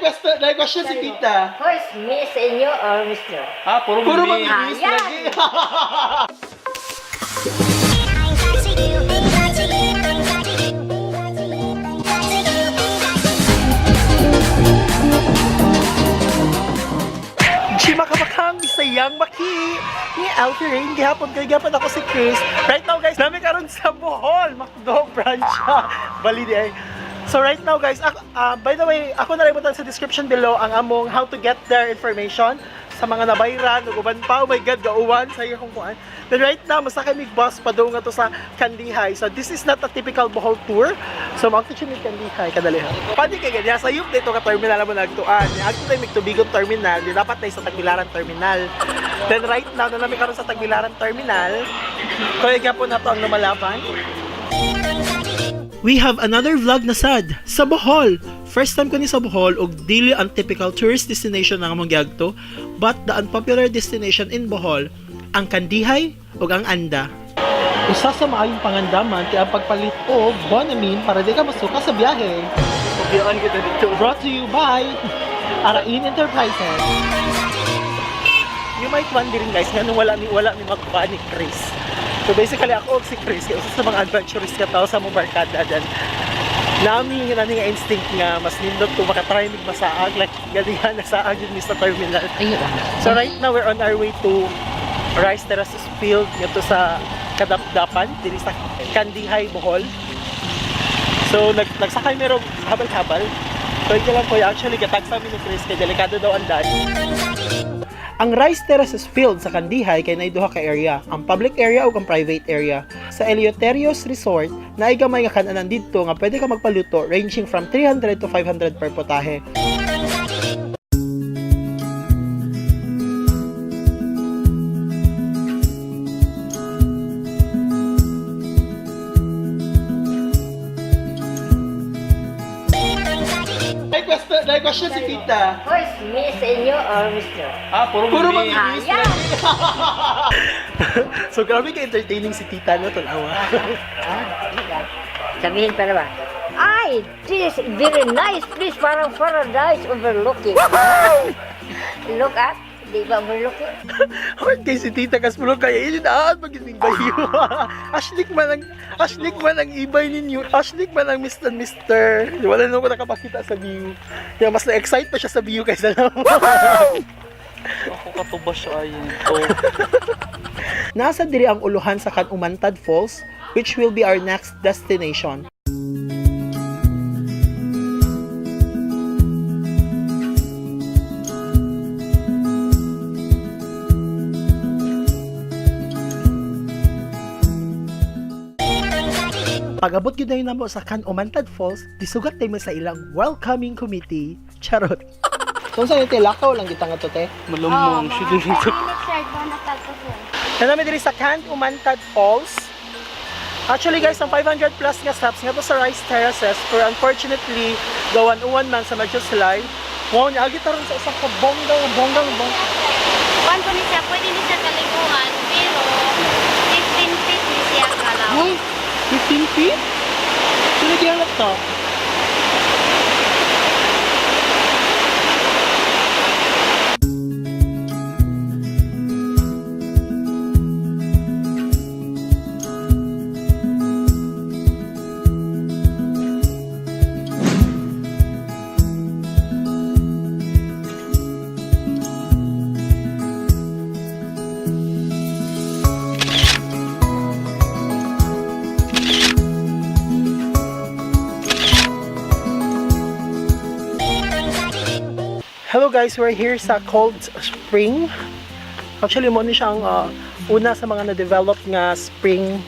Nag-question si tita. Who is me sa inyo or Mr.? Puro mamilis Ah, lagi. Makabakang bisayang maki ni Alfie gihapon ako si Chris. Right now guys, namin karon sa Bohol, Macdo branch. Bali di ay. So right now guys, by the way, ako nalimutan sa description below ang among how to get there information sa mga nabayran ug uban pa. Oh my god, gauwan sa iyo kung kuan. Then right now masakay mig bus pa daw nga to sa Kandihay. So this is not a typical Bohol tour. So magtuchon ni Kandihay kadalihan. Pwede kay ganyan sa yung dito ka terminal mo nagtuan. Agto tay mig Tubigon terminal, di dapat tay sa Tagbilaran terminal. Then right now na namin karon sa Tagbilaran terminal. Kaya gyapon nato ang lumalaban. We have another vlog na sad sa Bohol. First time ko ni sa Bohol ug dili ang typical tourist destination ng among giagto, but the unpopular destination in Bohol, ang Kandihay ug ang Anda. Usa sa maayong pangandaman kay ang pagpalit og Bonamin para di ka masuka sa biyahe. Pagbiyan kita dito. Brought to you by Arain Enterprises. You might wondering guys, nga nung wala ni magkuha ni Chris. So basically ako si Chris, kaya usa sa mga adventurous ka tao sa mong barkada dyan. Nami nga nga instinct nga mas nindot to makatry mig masaag like galingan na saag yun sa terminal. So right now we're on our way to Rice Terraces Field dito sa Kadapdapan dito sa Kandihay, Bohol. So nagsakay merong habal-habal. So ito lang po actually gatag sa amin ni Chris kay delikado daw ang daan. Ang Rice Terraces Field sa Kandihay kay nay duha ka area, ang public area ug ang private area. Sa Eleuterios Resort, naay gamay nga kan-anan didto nga pwede ka magpaluto ranging from 300 to 500 per potahe. Nag-question si tita. Who is me sa inyo or Mr.? Puro mamilis Ah, lagi. So grabe ka entertaining si tita no tanawa. Sabihin pa na ba? Ay, this is very nice place, parang paradise overlooking. Look at, di ba overlooking? Hard kay si tita kas pulo kay inaan magining bayo. Ashlik man ang ibay ninyo. Ashlik man ang Mr. Wala na ko nakapakita sa view. Kaya mas na-excite pa siya sa view kaysa lang. Ako katuba siya ayun to. Nasa diri ang uluhan sa Umantad Falls, which will be our next destination. Pag-abot gyud na mo sa Umantad Falls, disugat tayo sa ilang welcoming committee. Charot. Kung saan yung lakaw lang kita nga to, te? Malumong siya dito. Nanami diri sa Umantad Falls. Actually guys, ang 500 plus nga steps nga to sa Rice Terraces, pero unfortunately, gawan uwan man sa medyo slide. Wow, niagit taron sa isang kabonggang. Kuan ko ni siya, pwede ni siya kaliguan, pero 15 feet ni siya kalaw. Uy, 15 feet? Sino gihanap to? Hello guys, we're here sa Cold Spring. Actually, mo ni siyang una sa mga na-develop nga spring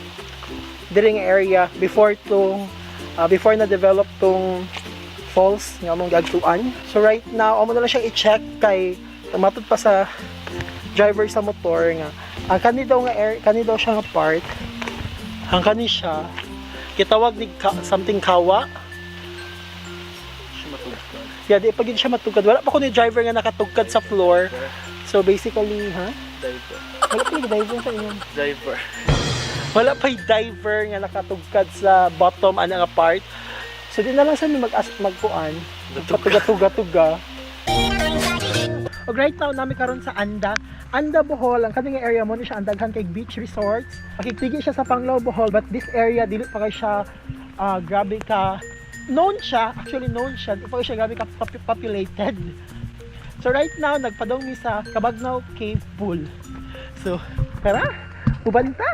diri nga area before na-develop tong falls nga among giagtuan. So right now, amo na lang siyang i-check kay matod pa sa driver sa motor nga ang kani daw siya nga part. Ang kani siya kitawag ni something kawa. Yeah, di pag siya matugkad. Wala pa ko ni driver nga nakatugkad sa floor. So basically, Diver. Wala pa yung diver sa inyo. Diver. Wala pa yung diver nga nakatugkad sa bottom nga part. So di na lang sa magkuan, magpatuga-tuga-tuga. Og right now namin karon sa Anda Bohol, ang kaning area mo ni siya ang daghan kay beach resorts. Makikigi siya sa Panglao Bohol, but this area dili pa kay siya grabe ka known siya, di pa kay siya grabe ka populated. So right now nagpadong mi sa Cabagnaw Cave Pool. So tara, ubanta.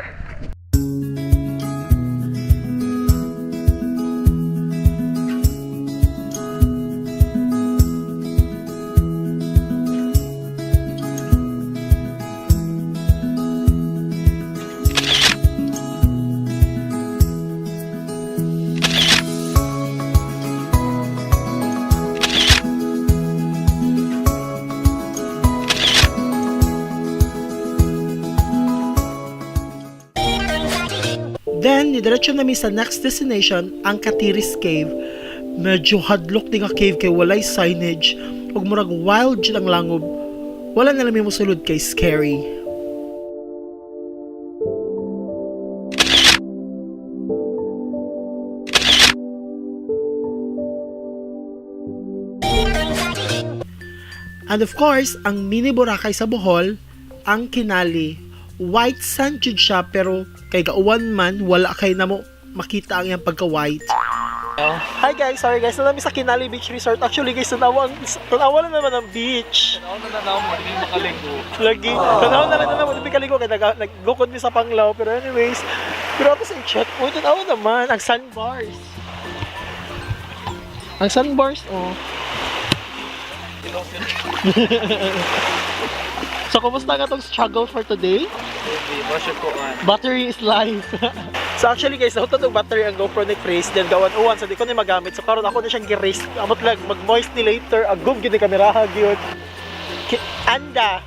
Then, nidiretso namin sa next destination, ang Katiris Cave. Medyo hadlok din nga cave kay walay signage ug murag wild jud ang langob. Wala na lang mo sulod kay scary. And of course, ang mini Boracay sa Bohol, ang Kinali. White sand jud siya pero kay gauwan man wala kay namo makita ang iyang pagka-white. Hi guys, sorry guys, nami sa Kinali Beach Resort. Actually guys, tanawa na naman ang beach. Tanaw mo, hindi makaligo. Lagi, tanawa na lang naman, hindi kaligo kay naggukod mi sa Panglao. Pero anyways, pero ako sa i-check, tanawa naman ang sandbars. Ang sandbars, oh. So, kumusta nga itong struggle for today? Battery is life. So, actually guys, nahutan itong battery ang GoPro ni Chris. Then, gawan-uwan. So, di ko na magamit. So, karon ako na siyang gi-race. Amot lang, mag-moist ni later. Agum, gini kameraha, yun. Anda.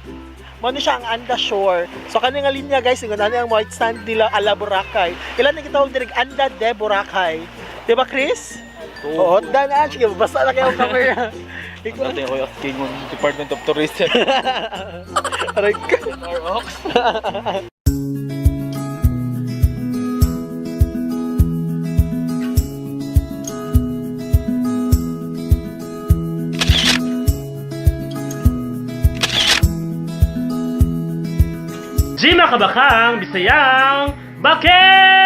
Mano siya ang Anda Shore. So, kani nga linya guys, yung nani ang white sand nila ala Boracay. Ilan na kitawag dinig Anda de Boracay. Diba, Chris? Oo, daan. Sige, basta na kayo ang camera. Ikaw natin ako yung Kingon Department of Tourism. Aray ka. Or Ox. Jima Kabakang, Bisayang, Bakit?